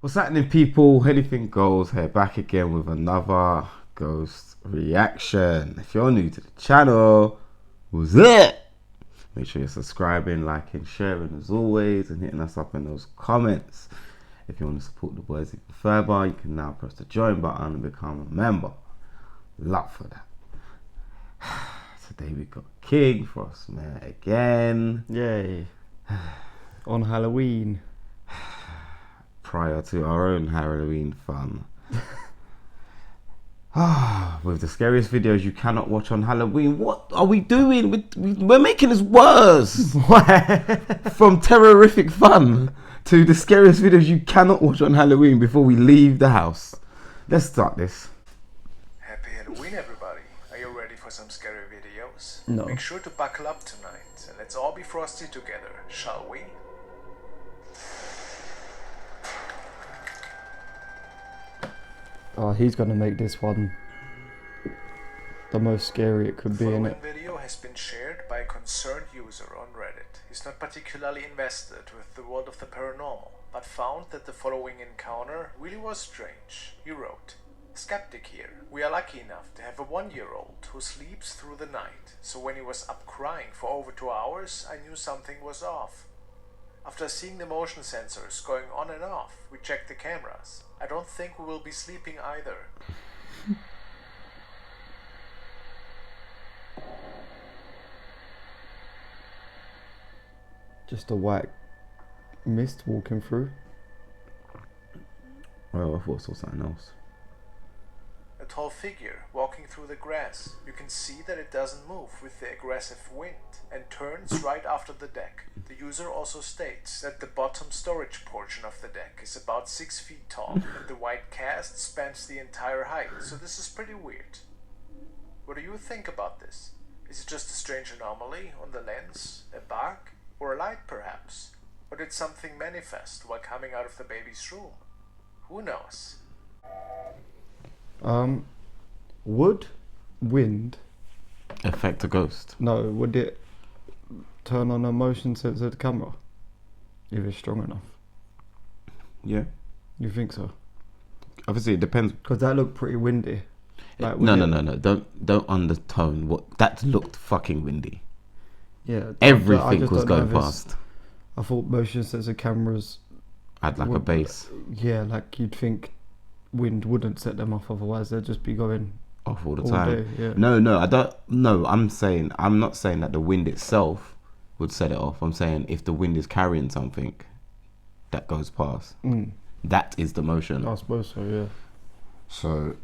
What's happening, people? Anything goes here, back again with another ghost reaction. If you're new to the channel, what's up? Make sure you're subscribing, liking, sharing as always, and hitting us up in those comments. If you want to support the boys even further, you can now press the join button and become a member. Love for that. Today we got King Frostmare again. Yay. On Halloween. Prior to our own Halloween fun. With the scariest videos you cannot watch on Halloween. What are we doing? We're making this worse. From terrorific fun to the scariest videos you cannot watch on Halloween before we leave the house. Let's start this. Happy Halloween, everybody. Are you ready for some scary videos? No. Make sure to buckle up tonight and let's all be frosty together, shall we? Oh, he's gonna make this one the most scary it could The be, following innit? video has been shared by a concerned user on Reddit. He's not particularly invested with the world of the paranormal, but found that the following encounter really was strange. He wrote, "Skeptic here. We are lucky enough to have a 1-year-old who sleeps through the night, so when he was up crying for over 2 hours, I knew something was off. After seeing the motion sensors going on and off, we checked the cameras. I don't think we will be sleeping either." Just a white mist walking through. Well, I thought I saw something else. A tall figure walking through the grass. You can see that it doesn't move with the aggressive wind and turns right after the deck. The user also states that the bottom storage portion of the deck is about 6 feet tall and the white cast spans the entire height, so this is pretty weird. What do you think about this? Is it just a strange anomaly on the lens, a bug, or a light perhaps? Or did something manifest while coming out of the baby's room? Who knows? Would wind, Affect a ghost. no, would it turn on a motion censored camera if it's strong enough? Yeah. You think so? Obviously, it depends. Because that looked pretty windy. Like, No. would it- Don't undertone what that looked fucking windy. Yeah. I Everything just was don't know going if it's- past. I thought motion sensor cameras, I'd like a would- bass yeah, like you'd think wind wouldn't set them off, otherwise they'd just be going off all the all time. day. Yeah. No, I don't. No, I'm not saying that the wind itself would set it off. I'm saying if the wind is carrying something that goes past, that is the motion. I suppose so, yeah. So,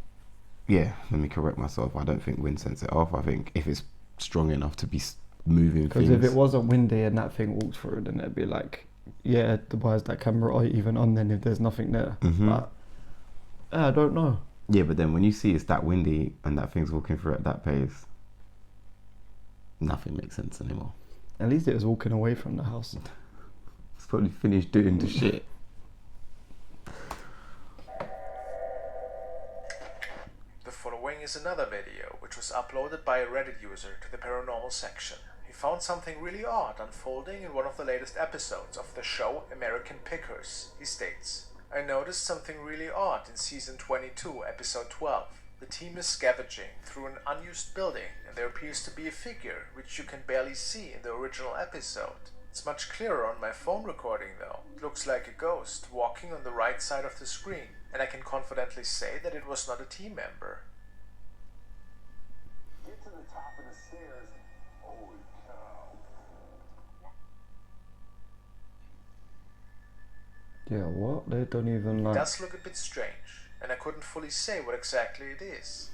yeah, let me correct myself. I don't think wind sets it off. I think if it's strong enough to be moving Because things. if it wasn't windy and that thing walked through, then it'd be like, yeah, why is that camera even on then if there's nothing there? Mhm. But I don't know. Yeah, but then when you see it's that windy and that thing's walking through at that pace, nothing makes sense anymore. At least it was walking away from the house. It's probably finished doing the shit. The following is another video which was uploaded by a Reddit user to the paranormal section. He found something really odd unfolding in one of the latest episodes of the show American Pickers. He states, "I noticed something really odd in season 22, episode 12. The team is scavenging through an unused building and there appears to be a figure which you can barely see in the original episode. It's much clearer on my phone recording though. It looks like a ghost walking on the right side of the screen, and I can confidently say that it was not a team member." Get to the top of the stairs. Holy cow. Yeah, what? They don't even It like. does look a bit strange, and I couldn't fully say what exactly it is.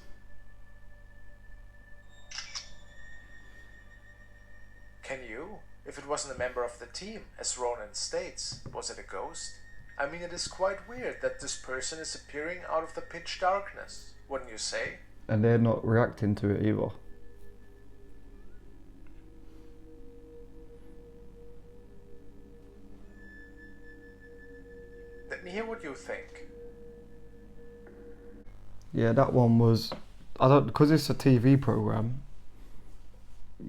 Can you? If it wasn't a member of the team, as Ronan states, was it a ghost? I mean, it is quite weird that this person is appearing out of the pitch darkness, wouldn't you say? And they're not reacting to it either. Let me hear what you think. Yeah, that one was. I don't. Because it's a TV program,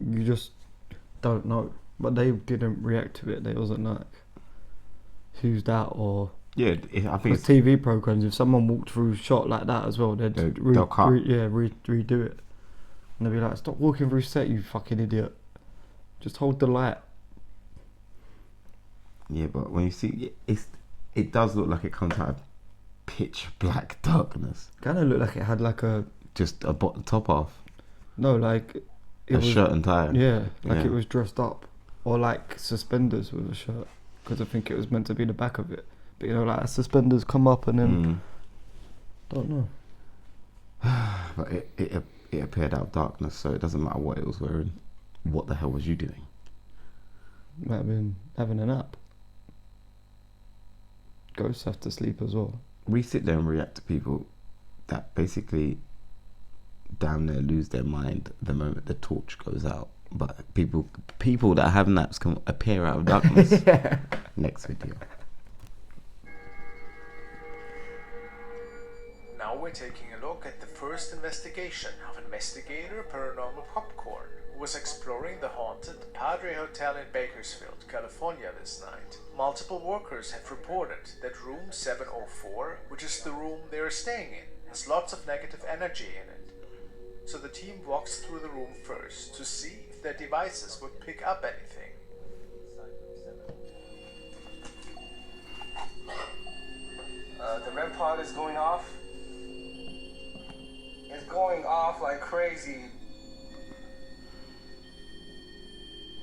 you just don't know. But they didn't react to it. They wasn't like, who's that, or Yeah, I think Because it's, TV programs, if someone walked through shot like that as well, they'd They'll cut. redo it, and they'd be like, "Stop walking through set, you fucking idiot! Just hold the light." yeah, but when you see it does look like it comes out of pitch black darkness. Kind of looked like it had like a Just a top off, like it a was shirt and tie. yeah, like Yeah. it was dressed up, or like suspenders with a shirt, because I think it was meant to be the back of it. But you know, like suspenders come up and then don't know. But it appeared out of darkness, so it doesn't matter what it was wearing. What the hell was you doing? Might have been having a nap. Ghosts have to sleep as well. We sit there and react to people that basically damn near lose their mind the moment the torch goes out. But people that have naps can appear out of darkness. Next video. Now we're taking a look at the first investigation of investigator Paranormal Popcorn, who was exploring the haunted Padre Hotel in Bakersfield, California this night. Multiple workers have reported that room 704, which is the room they are staying in, has lots of negative energy in it. So the team walks through the room first to see if their devices would pick up anything. The REM pod is going off. It's going off like crazy.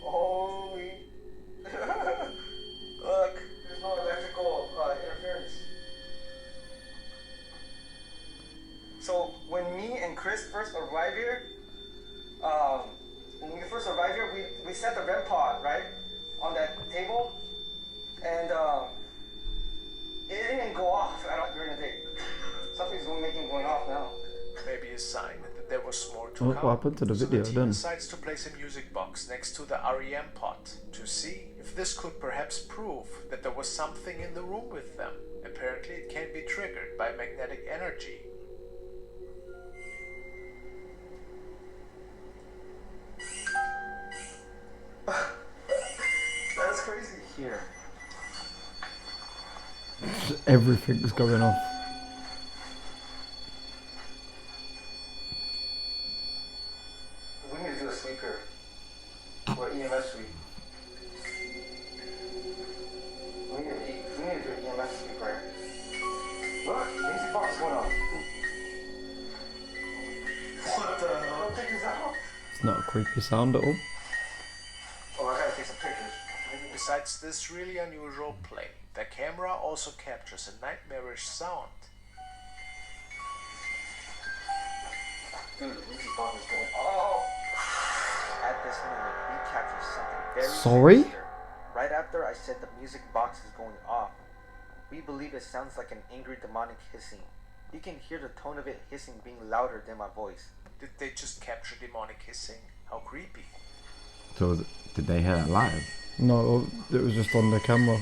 Holy. Look, there's no electrical interference. So when me and Chris first arrived here, we set the REM pod, right, on that table, and it didn't go off at all during the day. Something's making it going off now. Maybe a sign that there was more to What come. happened to the So video the team then? decides to place a music box next to the REM pot to see if this could perhaps prove that there was something in the room with them. Apparently it can be triggered by magnetic energy. That's crazy. Here. Everything's going off. We need to do a sleep here. Or EMS suite. We need to do an EMS sleep right here. Look, the music box is going on. What the hell? Check this out. It's not a creepy sound at all. Oh, I gotta take some pictures. Besides this really unusual play, the camera also captures a nightmarish sound. Dude, the music box is going. Oh! At this moment, we captured something very Sorry? sinister. Right after I said the music box is going off, we believe it sounds like an angry demonic hissing. You can hear the tone of it hissing being louder than my voice. Did they just capture demonic hissing? How creepy. So did they hear that live? No, it was just on the camera.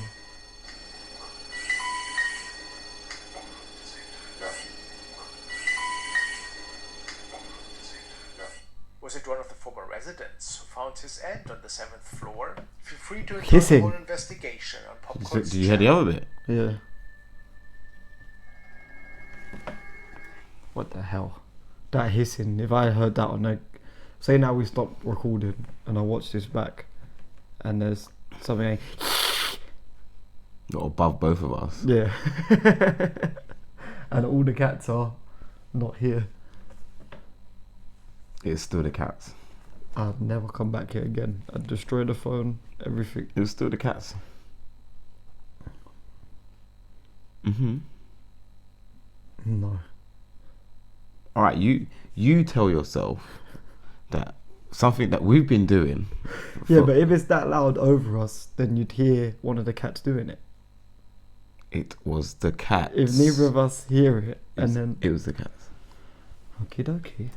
Was it one of the former residents who found his end on the 7th floor? Feel free to enjoy Hissing. the whole investigation on Popcorn's Did you hear the channel. other bit? Yeah. What the hell? That hissing. If I heard that on a... Say now we stop recording and I watch this back and there's something... Not above both of us. Yeah. And all the cats are not here. It's still the cats. I'd never come back here again. I'd destroy the phone, everything. It was still the cats. No. All right, you tell yourself that something that we've been doing. Yeah, but if it's that loud over us, then you'd hear one of the cats doing it. It was the cats. If neither of us hear it, and then... it was the cats. Okie dokie.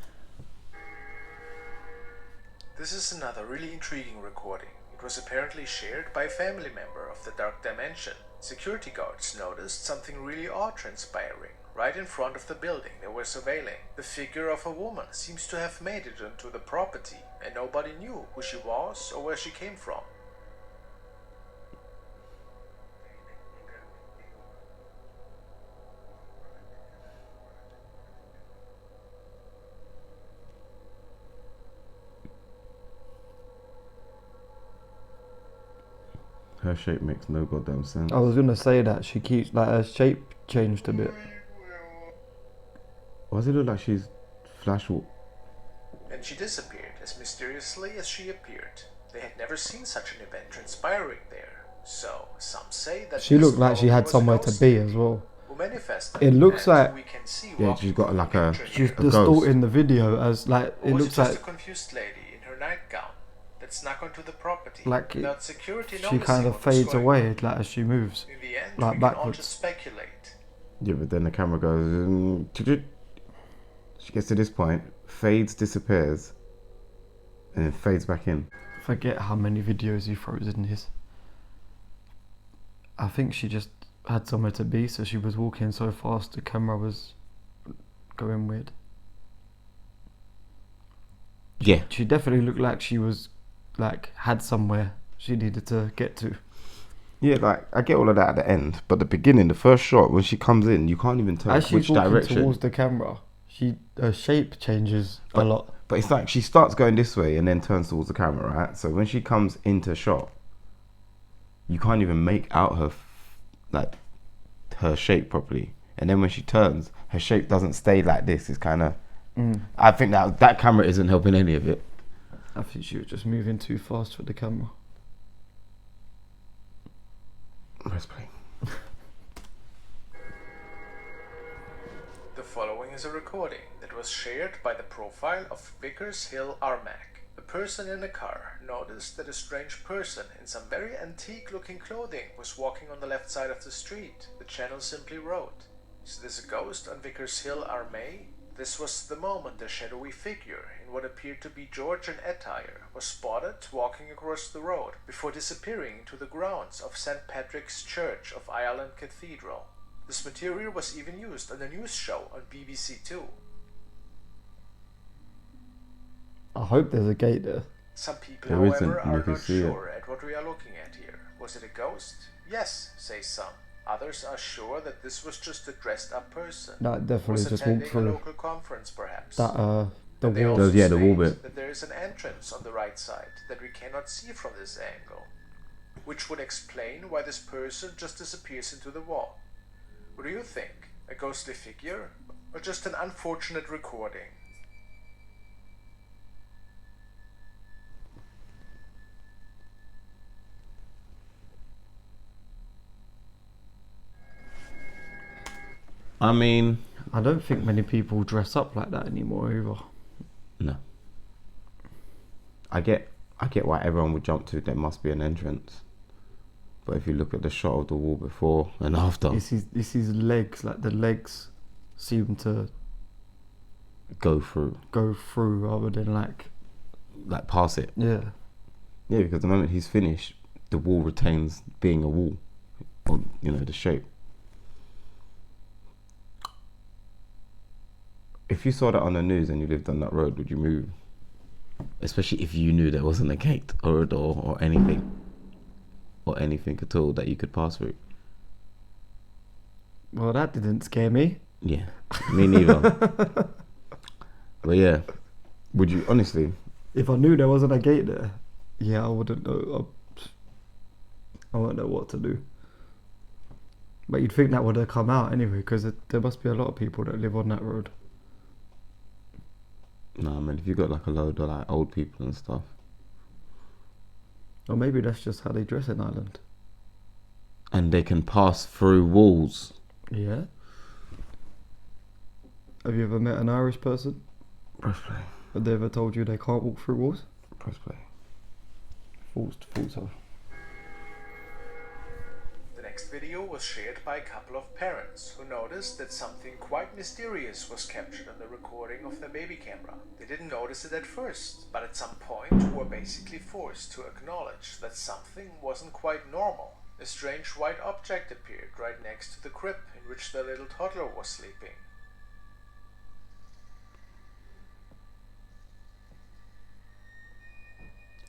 This is another really intriguing recording. It was apparently shared by a family member of the Dark Dimension. Security guards noticed something really odd transpiring right in front of the building they were surveilling. The figure of a woman seems to have made it into the property, and nobody knew who she was or where she came from. Her shape makes no goddamn sense. I was gonna say that she keeps like her shape changed a bit. Why does it look like she's flash walk? And she disappeared as mysteriously as she appeared. They had never seen such an event transpiring there. So, some say that She this looked like she probably had was a somewhere to ghost be lady as well. who manifested, It looks and like- who we can see Yeah, walking she's got through like the a- picture She's here. ghost. distorting the video as like Or it was looks just like a confused lady in her nightgown that snuck onto the property Like it- without security she noticing kind of what was fades going away on. like as she moves. In the end, like we can all backwards. just speculate. Yeah, but then the camera goes. She gets to this point, fades, disappears, and then fades back in. Forget how many videos he throws in his. I think she just had somewhere to be, so she was walking so fast the camera was going weird. Yeah. She definitely looked like she was like had somewhere she needed to get to. Yeah, like I get all of that at the end, but the beginning, the first shot when she comes in, you can't even tell As she's which walking direction. towards the camera, her shape changes a lot. But it's like she starts going this way and then turns towards the camera, right? So when she comes into shot, you can't even make out her shape properly. And then when she turns, her shape doesn't stay like this. It's kind of. I think that camera isn't helping any of it. I think she was just moving too fast for the camera. Press play. The following is a recording that was shared by the profile of Vickers Hill Armac. A person in a car noticed that a strange person in some very antique-looking clothing was walking on the left side of the street. The channel simply wrote, "Is this a ghost on Vickers Hill Armac?" This was the moment a shadowy figure in what appeared to be Georgian attire was spotted walking across the road before disappearing into the grounds of St. Patrick's Church of Ireland Cathedral. This material was even used on a news show on BBC Two. I hope there's a gate there. Some people, There however, isn't, and you are can not see it. sure at what we are looking at here. Was it a ghost? Yes, say some. Others are sure that this was just a dressed-up person. That definitely Was just attending walked a through local conference, perhaps. that the And they wall. also Yeah, the wall state bit. that there is an entrance on the right side that we cannot see from this angle, which would explain why this person just disappears into the wall. What do you think? A ghostly figure, or just an unfortunate recording? I mean, I don't think many people dress up like that anymore either. no. I get why everyone would jump to there must be an entrance. But if you look at the shot of the wall before and after, This is legs, like the legs seem to go through, go through rather than like pass it. yeah. Yeah, because the moment he's finished, the wall retains being a wall, or the shape. If you saw that on the news and you lived on that road, would you move? Especially if you knew there wasn't a gate or a door or anything at all that you could pass through. Well, that didn't scare me. Yeah, me neither. But yeah, would you honestly? If I knew there wasn't a gate there, yeah, I wouldn't know. I wouldn't know what to do. But you'd think that would have come out anyway, because there must be a lot of people that live on that road. No, man. If you got like a load of like old people and stuff, Or maybe that's just how they dress in Ireland. and they can pass through walls. Yeah. Have you ever met an Irish person? Press play. Have they ever told you they can't walk through walls? Press play. False. The next video was shared by a couple of parents who noticed that something quite mysterious was captured on the recording of their baby camera. They didn't notice it at first, but at some point were basically forced to acknowledge that something wasn't quite normal. A strange white object appeared right next to the crib in which their little toddler was sleeping.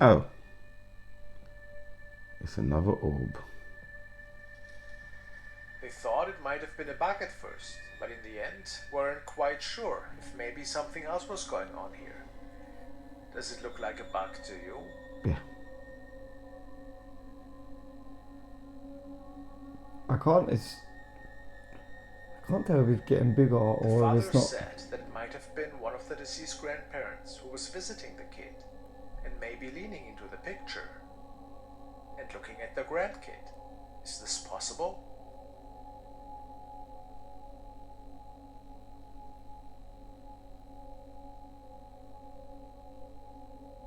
Oh, it's another orb. They thought it might have been a bug at first, but in the end weren't quite sure if maybe something else was going on here. Does it look like a bug to you? Yeah. I can't tell if it's getting bigger The or father if it's not. said that it might have been one of the deceased grandparents who was visiting the kid and maybe leaning into the picture and looking at the grandkid. Is this possible?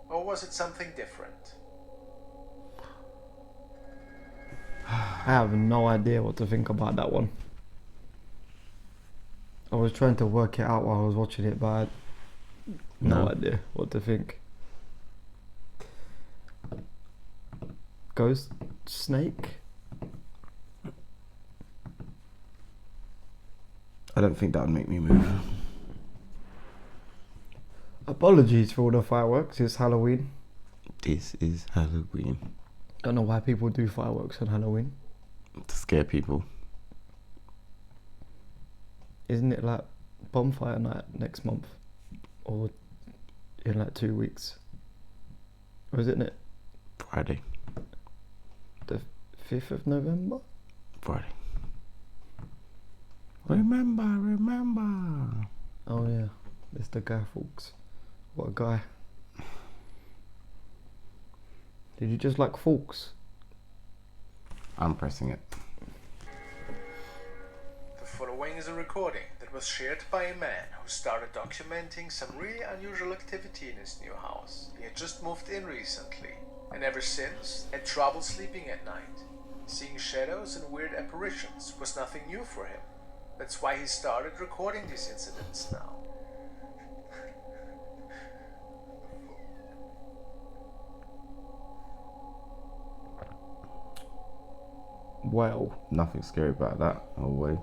Or was it something different? I have no idea what to think about that one. I was trying to work it out while I was watching it, but I had no idea what to think. Ghost snake? I don't think that would make me move. Apologies for all the fireworks. It's Halloween. This is Halloween. Don't know why people do fireworks on Halloween. To scare people. Isn't it like bonfire night next month? Or in like 2 weeks? Or isn't it Friday. the 5th of November? Friday. Remember. Oh yeah, it's the Guy Fawkes. What a guy. Did you just like Fawkes? I'm pressing it. The following is a recording that was shared by a man who started documenting some really unusual activity in his new house. He had just moved in recently, and ever since had trouble sleeping at night. Seeing shadows and weird apparitions was nothing new for him. That's why he started recording these incidents now. Well, Nothing scary about that. No way.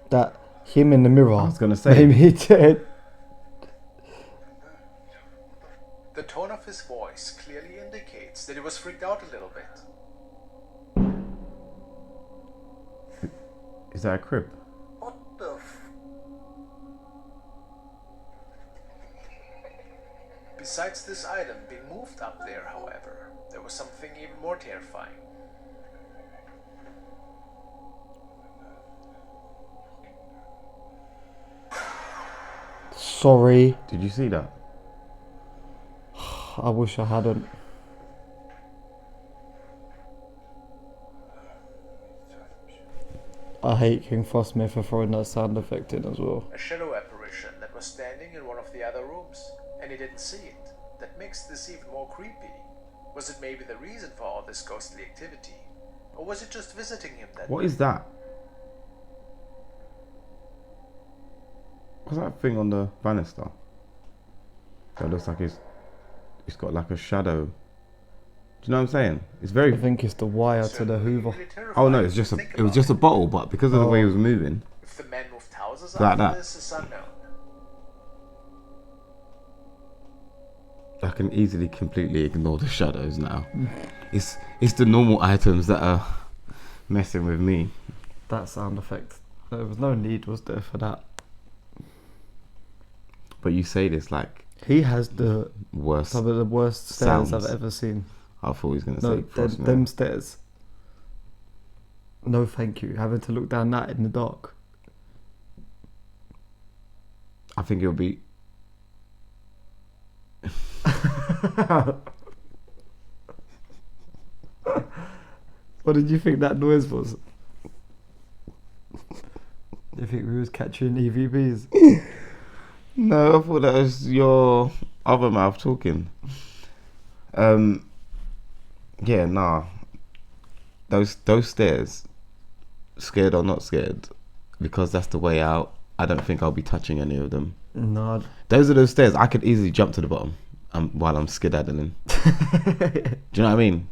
that him in the mirror. I was gonna say. Made me dead. The tone of his voice clearly indicates that he was freaked out a little bit. Is that a crib? What the f... Besides this item being moved up there, however, there was something even more terrifying. Sorry. Did you see that? I wish I hadn't. I hate King Frostmare for throwing that sound effect in as well. A shadow apparition that was standing in one of the other rooms, and he didn't see it. That makes this even more creepy. Was it maybe the reason for all this ghostly activity? Or was it just visiting him that What is that? What's that thing on the banister? That looks like it's got like a shadow. Do you know what I'm saying? It's I very. think it's the wire to the Hoover. Really Oh no, terrifying it's to just a. think It was about just a bottle, but because of the way he was moving, If the man moved houses Like after that. this is unknown. I can easily completely ignore the shadows now. It's the normal items that are messing with me. That sound effect. There was no need, was there, for that? But you say this like He has the worse. some of the worst stairs Sounds. I've ever seen. I thought he was gonna No, say Frostmare. them stairs. No, thank you. Having to look down that in the dark. I think it'll be. What did you think that noise was? You think we was catching EVPs? No, I thought that was your other mouth talking. Yeah, nah. Those stairs, scared or not scared, because that's the way out. I don't think I'll be touching any of them. No. Those are those stairs. I could easily jump to the bottom while I'm skedaddling. Do you know what I mean?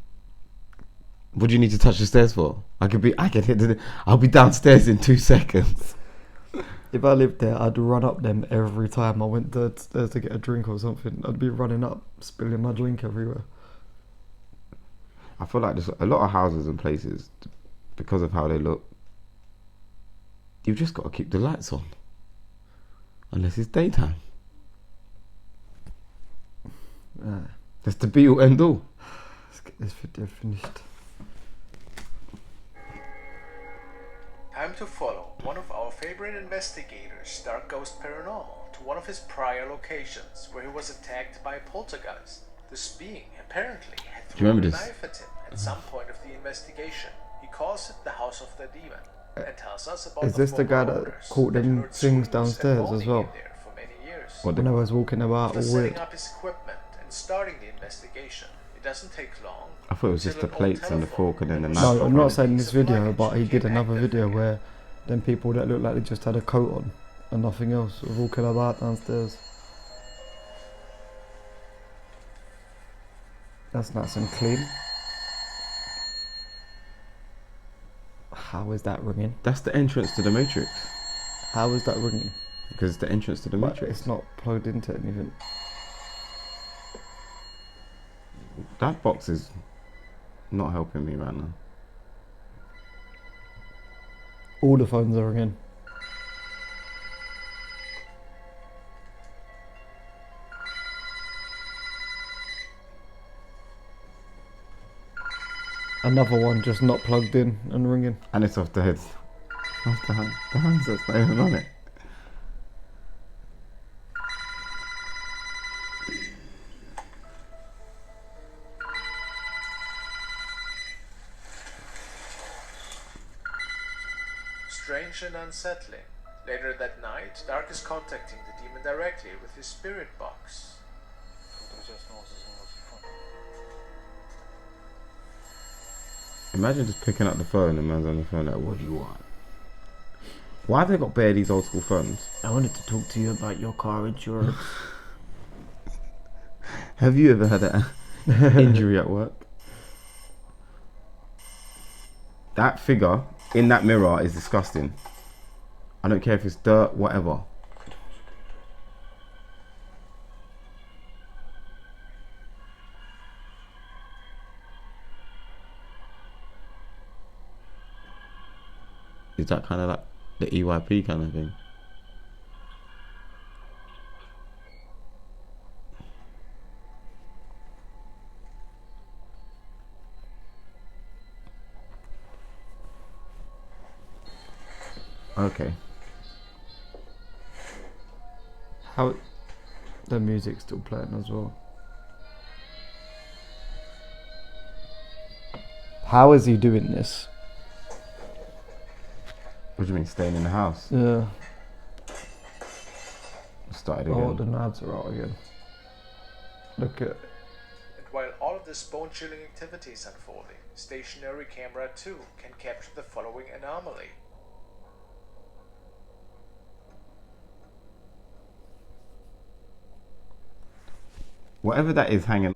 What do you need to touch the stairs for? I could hit I'll be downstairs in 2 seconds. If I lived there, I'd run up them every time I went downstairs to get a drink or something. I'd be running up, spilling my drink everywhere. I feel like there's a lot of houses and places, because of how they look, You've just got to keep the lights on. Unless it's daytime. That's the be all end all. Let's get this video finished. Time to follow one of our favorite investigators, Dark Ghost Paranormal, to one of his prior locations where he was attacked by a poltergeist. This being apparently had Do you remember thrown a this? knife at him at some point of the investigation. He calls it the House of the Demon and tells us about Is this the guy that owners caught them heard things screams and downstairs as moaning well? in there for many years. What When I was walking about After all setting weird. up his equipment and starting the investigation, it doesn't take long. I thought it was just the until an old plates and the telephone fork and then the was knife. No, I'm stolen not piece saying this of video, luggage but he did became another active video again. where them people that looked like they just had a coat on and nothing else were walking about downstairs. That's nice and clean. How is that ringing? That's the entrance to the Matrix. How is that ringing? Because it's the entrance to the But Matrix. it's not plugged into anything. That box is not helping me right now. All the phones are ringing. Another one just not plugged in and ringing. And it's off the head. Off the hand. The handset's not even on it. Strange and unsettling. Later that night, Dark is contacting the demon directly with his spirit box. Imagine just picking up the phone and man's on the phone like, what do you want? Why have they got bare these old school phones? I wanted to talk to you about your car insurance. Have you ever had an injury at work? That figure in that mirror is disgusting. I don't care if it's dirt, whatever. Is that kind of like the EYP kind of thing? Okay. How the music's still playing as well. How is he doing this? What do you mean, staying in the house? Yeah. Started Oh, again. the knives are out again. Look at. And while all of this bone-chilling activity is unfolding, stationary camera 2 can capture the following anomaly. Whatever that is hanging.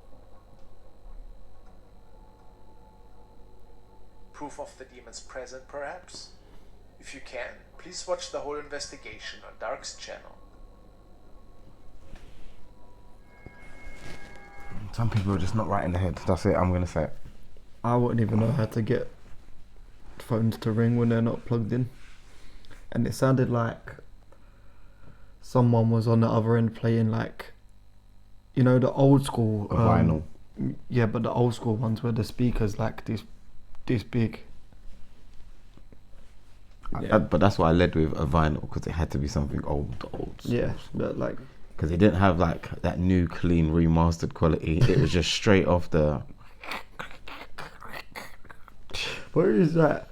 Proof of the demon's presence, perhaps? If you can, please watch the whole investigation on Dark's channel. Some people are just not right in the head. That's it. I'm gonna say it. I wouldn't even know how to get phones to ring when they're not plugged in. And it sounded like someone was on the other end playing like, you know, the old school Vinyl. Yeah, but the old school ones where the speakers like this big. Yeah. But that's why I led with a vinyl, because it had to be something old. Yeah, but like, Because it didn't have like that new, clean, remastered quality. It was just straight off the. where is that?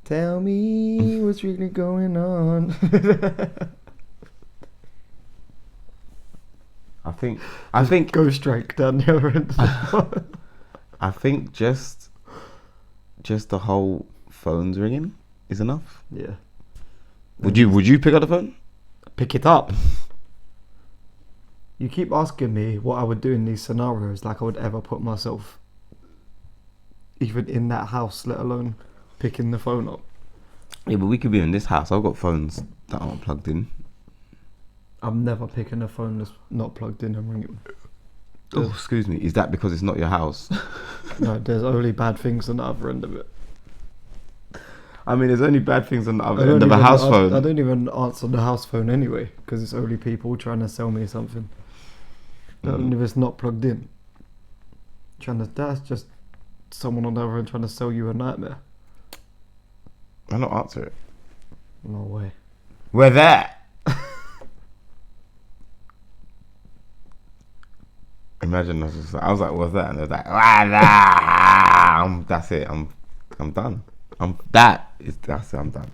Tell me what's really going on. I think Go straight down the other end. I think just the whole phone's ringing is enough. Yeah. Would you pick up the phone? Pick it up. You keep asking me what I would do in these scenarios, like I would ever put myself even in that house, let alone picking the phone up. Yeah, but we could be in this house. I've got phones that aren't plugged in. I'm never picking a phone that's not plugged in and ringing. Oh, excuse me. Is that because it's not your house? No, there's only bad things on the other end of it. I mean, there's only bad things on the I other don't end of a even- house I phone. don't even answer the house phone anyway because it's only people trying to sell me something. Even if it's not plugged in. That's just someone on the other end trying to sell you a nightmare. Why not answer it? No way. We're there. Imagine I was like, what's that? And they're like, that's it. I'm done. That's it. I'm done.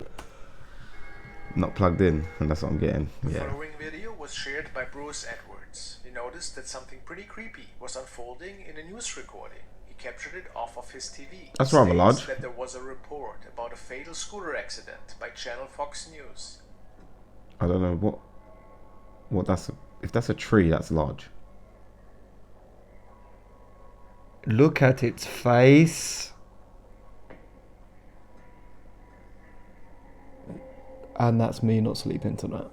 Not plugged in, and that's what I'm getting. The Yeah. following video was shared by Bruce Edwards. He noticed that something pretty creepy was unfolding in a news recording. He captured it off of his TV. That's It rather states large. that there was a report about a fatal scooter accident by Channel Fox News. I don't know what that's. If that's a tree, that's large. Look at its face. And that's me not sleeping tonight.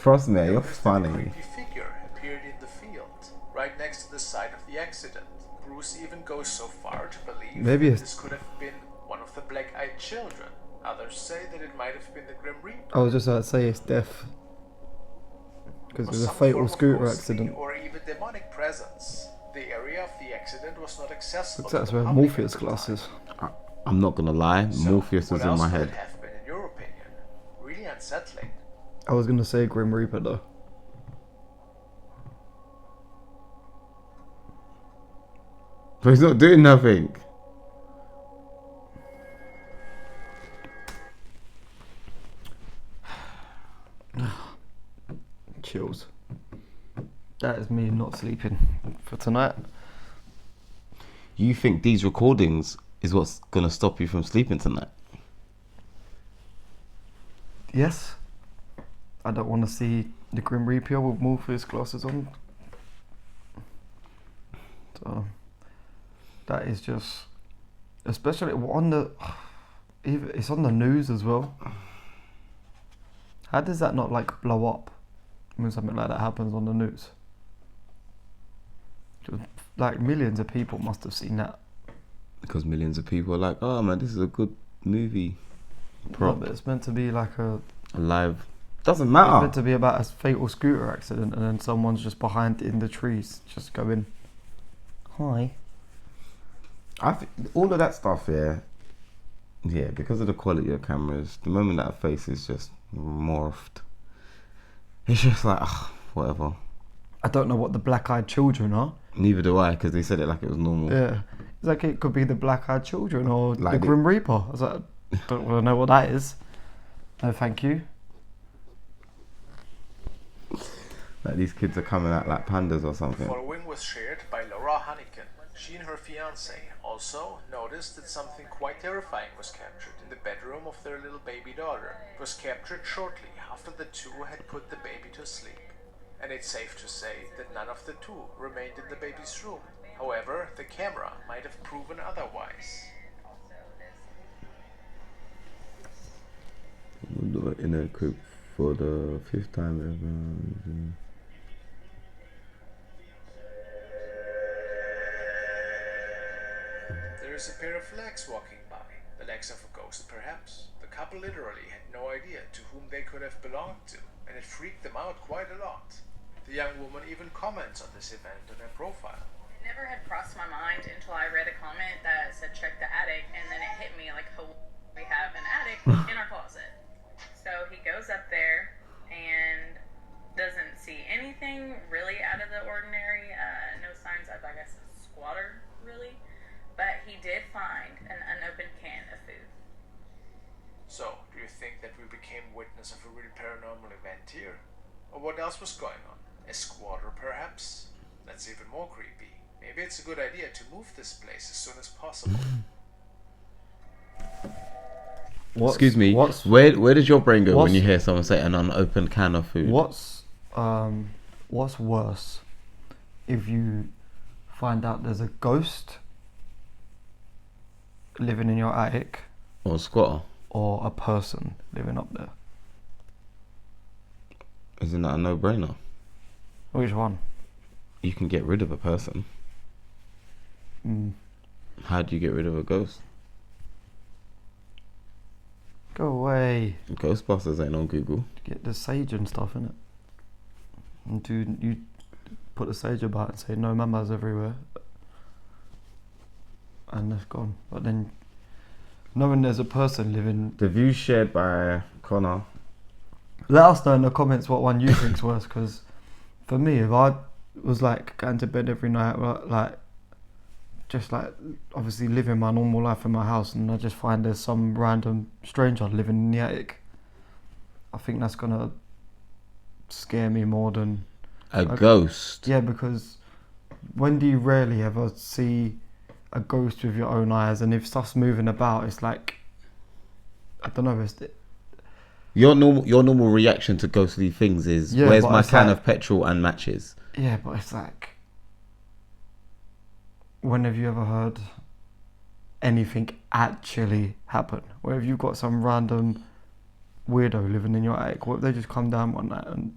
Frostmare, you're Noticed that a funny. creepy figure appeared in the field, right next to the site of the accident. Bruce even goes so far to believe Maybe that it's- this could have been one of the black-eyed children. Others say that it might have been the Grim Reaper. I was just about to say it's death. Because it Or was a some fatal form of scooter ghostly accident. or even demonic presence. The area of the accident was not accessible. Looks like that's to the where public Morpheus at the glass time. is. I'm not gonna lie, So, Morpheus what was in else my could head. it have been, in your opinion? Really unsettling. I was gonna say Grim Reaper though. But he's not doing nothing. Chills. That is me not sleeping for tonight. You think these recordings is what's gonna stop you from sleeping tonight? Yes. I don't want to see the Grim Reaper with Morpheus glasses on. So that is just, especially on the, it's on the news as well. How does that not like blow up when something like that happens on the news? Just, like millions of people must have seen that. Because millions of people are like, oh man, this is a good movie. No, Prop. but it's meant to be like a. Alive. Doesn't It's meant matter. to be about a fatal scooter accident, and then someone's just behind in the trees, just going, "Hi." I think all of that stuff here, yeah, because of the quality of cameras, the moment that face is just morphed, it's just like, ugh, whatever. I don't know what the black-eyed children are. Neither do I, because they said it like it was normal. Yeah, it's like it could be the black-eyed children or Like the the- Grim Reaper. I was like, don't want to know what that is. No, thank you. Like these kids are coming out like pandas or The something. following was shared by Laura Hannigan. She and her fiance also noticed that something quite terrifying was captured in the bedroom of their little baby daughter. It was captured shortly after the two had put the baby to sleep. And it's safe to say that none of the two remained in the baby's room. However, the camera might have proven otherwise. We'll do it in a group for the 5th time ever. There is a pair of legs walking by, the legs of a ghost perhaps. The couple literally had no idea to whom they could have belonged to, and it freaked them out quite a lot. The young woman even comments on this event on her profile. It never had crossed my mind until I read a comment that said check the attic, and then it hit me like, oh, we have an attic in our closet. So he goes up there and doesn't see anything really out of the ordinary. No signs of, I guess, a squatter, really. But he did find an unopened can of food. So, do you think that we became witness of a really paranormal event here? Or what else was going on? A squatter, perhaps? That's even more creepy. Maybe it's a good idea to move this place as soon as possible. Excuse me. What's Where does your brain go what's- when you hear someone say an unopened can of food? what's worse if you find out there's a ghost living in your attic Or a squatter? or a person living up there? Isn't that a no-brainer? Which one? you can get rid of a person. How do you get rid of a ghost? Go away. Ghostbusters ain't on Google. Get the sage and stuff in it. And you put the sage about and say no mamas everywhere. And it's gone. But then knowing there's a person living. The view shared by Connor. Let us know in the comments what one you think's worse, because for me, if I was like going to bed every night, like just like obviously living my normal life in my house, and I just find there's some random stranger living in the attic, I think that's gonna scare me more than a ghost. Yeah, because when do you rarely ever see a ghost with your own eyes? And if stuff's moving about, it's like, I don't know, your normal reaction to ghostly things is, where's my can of petrol and matches? Yeah, but it's like, when have you ever heard anything actually happen? Where have you got some random weirdo living in your attic? What if they just come down one night and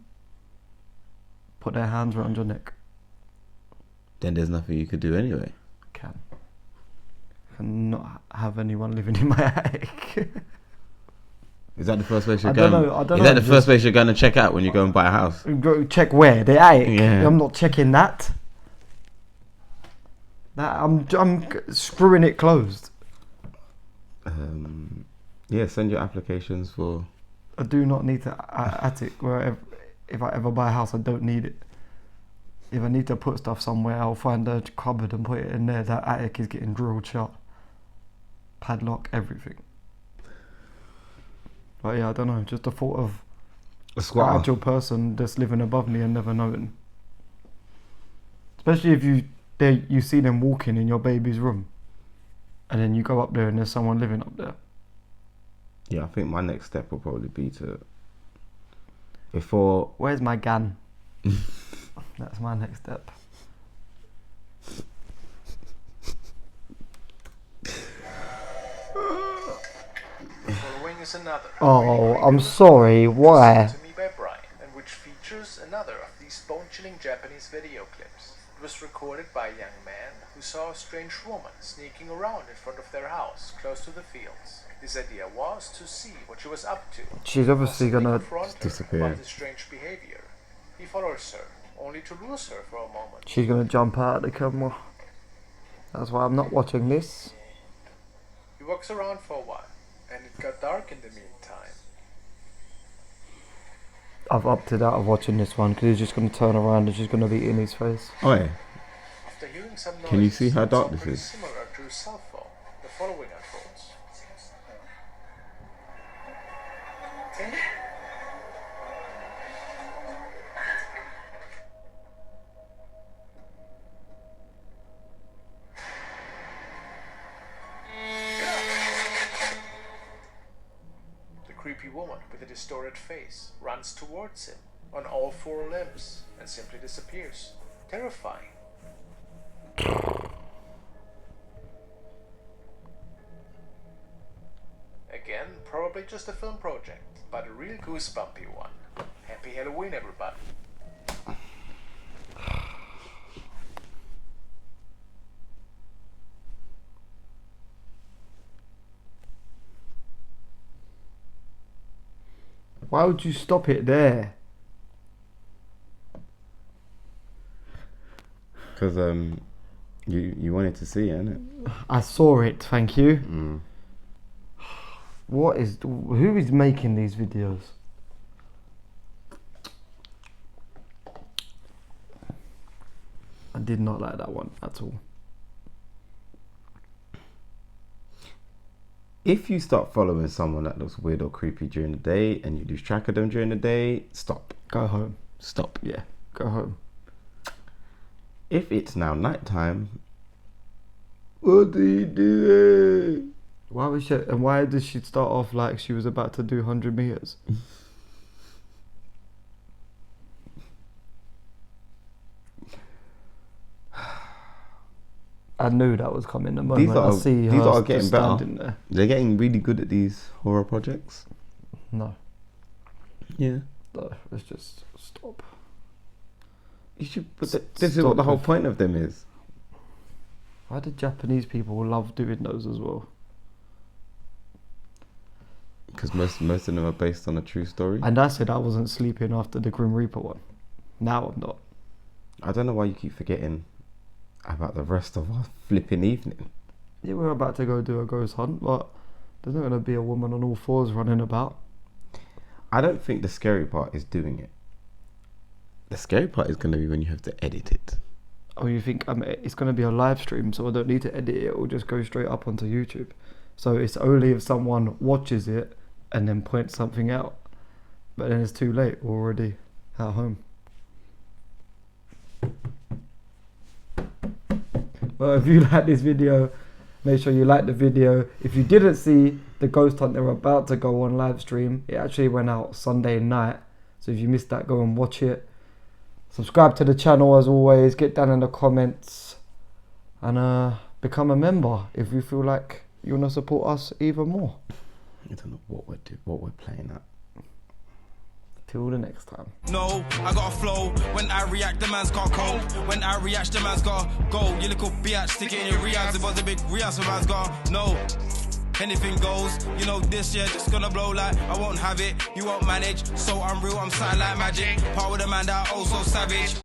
put their hands around your neck? Then there's nothing you could do anyway. I cannot have anyone living in my attic. Is that the first place you're I don't going? know, I don't Is know, that the first place you're going to check out when you go and buy a house? Go check where? The attic? Yeah. I'm not checking that. I'm screwing it closed. Yeah, send your applications for. I do not need to attic. If I ever buy a house, I don't need it. If I need to put stuff somewhere, I'll find a cupboard and put it in there. That attic is getting drilled shut. Padlock, everything. But yeah, I don't know. Just the thought of A squatter. an actual person that's living above me and never knowing. Especially if you see them walking in your baby's room, and then you go up there and there's someone living up there. Yeah, I think my next step will probably be to. Before. Where's my gun? That's my next step. Following is another. Oh, I'm sorry. Why? To me by Brian, and which features another of these bone-chilling Japanese video clips. It was recorded by a young man who saw a strange woman sneaking around in front of their house, close to the fields. His idea was to see what she was up to. She's obviously gonna confront her disappear. about this strange behavior. He follows her, only to lose her for a moment. She's gonna jump out of the camera. That's why I'm not watching this. He walks around for a while, and it got dark in the meantime. I've opted out of watching this one because he's just gonna turn around and she's gonna be in his face. Oh yeah. After hearing some Can you see how noises, dark something this is? similar to his cell phone, the following unfolds. The creepy woman with a distorted face runs towards him on all four limbs and simply disappears. Terrifying. Again, probably just a film project, but a real goosebumpy one. Happy Halloween, everybody. Why would you stop it there? Because you wanted to see it, innit? I saw it, thank you. Mm. Who is making these videos? I did not like that one at all. If you start following someone that looks weird or creepy during the day and you lose track of them during the day, stop. Go home. Stop. Yeah, go home. If it's now nighttime, what are you doing? Why did she start off like she was about to do 100 meters? I knew that was coming the moment I see her are getting standing better. there. They're getting really good at these horror projects. No, Yeah. no, let's just stop. You should. This is what the whole point of them is. Why do Japanese people love doing those as well? Because most of them are based on a true story. And I said I wasn't sleeping after the Grim Reaper one. Now I'm not. I don't know why you keep forgetting about the rest of our flipping evening. Yeah, we're about to go do a ghost hunt, but there's not going to be a woman on all fours running about. I don't think the scary part is doing it. The scary part is going to be when you have to edit it. Oh, you think it's going to be a live stream, so I don't need to edit it. It will just go straight up onto YouTube. So it's only if someone watches it and then points something out. But then it's too late. We're already at home. Well, if you like this video, make sure you like the video. If you didn't see the ghost hunt, they were about to go on live stream. It actually went out Sunday night. So if you missed that, go and watch it. Subscribe to the channel as always. Get down in the comments. And become a member if you feel like you want to support us even more. I don't know what we're playing at. Till the next time. No, I got a flow. When I react, the man's got cold. When I react, the man's got go. You little bitch, stick it in your reacts. It was a big react, so man's got no. Anything goes, you know this year just gonna blow like I won't have it. You won't manage, so I'm real, I'm silent like magic. Part with a man that also savage.